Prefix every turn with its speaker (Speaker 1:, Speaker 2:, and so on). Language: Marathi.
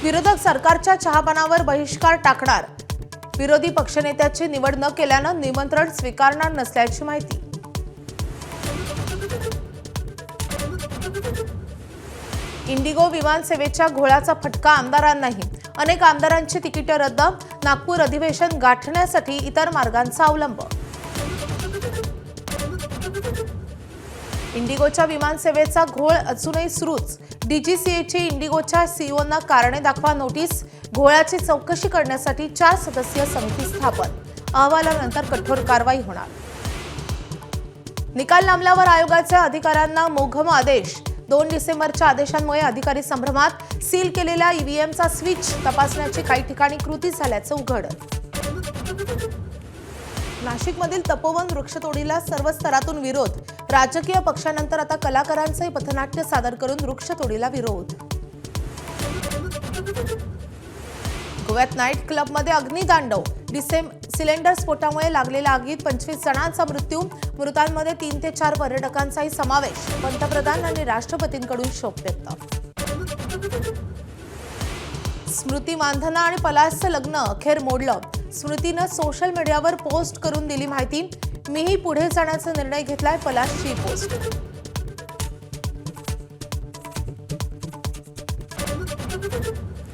Speaker 1: विरोधक सरकारच्या चहापानावर बहिष्कार टाकणार. विरोधी पक्षनेत्याची निवड न केल्यानं निमंत्रण स्वीकारणार नसल्याची माहिती. इंडिगो विमान सेवेच्या घोळाचा फटका आमदारांनाही. अनेक आमदारांची तिकीटे रद्द. नागपूर अधिवेशन गाठण्यासाठी इतर मार्गांचा अवलंब. इंडिगोच्या विमान सेवेचा घोळ अजूनही सुरूच. डीजीसीएची इंडिगोच्या सीईओंना कारणे दाखवा नोटीस. घोळाची चौकशी करण्यासाठी 4 सदस्यीय समिती स्थापन. अहवालानंतर कठोर कारवाई होणार. निकाल लांबल्यावर आयोगाच्या अधिकाऱ्यांना मोघम आदेश. 2 डिसेंबरच्या आदेशांमुळे अधिकारी संभ्रमात. सील केलेल्या ईव्हीएमचा स्विच तपासण्याची काही ठिकाणी कृती झाल्याचं उघड. नाशिकमधील तपोवन वृक्षतोडीला सर्व स्तरातून विरोध. राजकीय पक्षानंतर आता कलाकारांचे पथनाट्य सादर करून वृक्षतोडीला विरोध. गोव्यात नाईट क्लबमध्ये अग्नितांडव. सिलेंडर स्फोटामुळे लागलेल्या आगीत 25 जणांचा मृत्यू. मृतांमध्ये 3 ते 4 पर्यटकांचाही समावेश. पंतप्रधान आणि राष्ट्रपतींकडून शोक व्यक्त. स्मृती मानधना आणि पलाशचं लग्न अखेर मोडलं. स्मृतीनं सोशल मीडियावर पोस्ट करून दिली माहिती. मीही पुढे जाण्याचा निर्णय घेतलाय, पलाशची पोस्ट.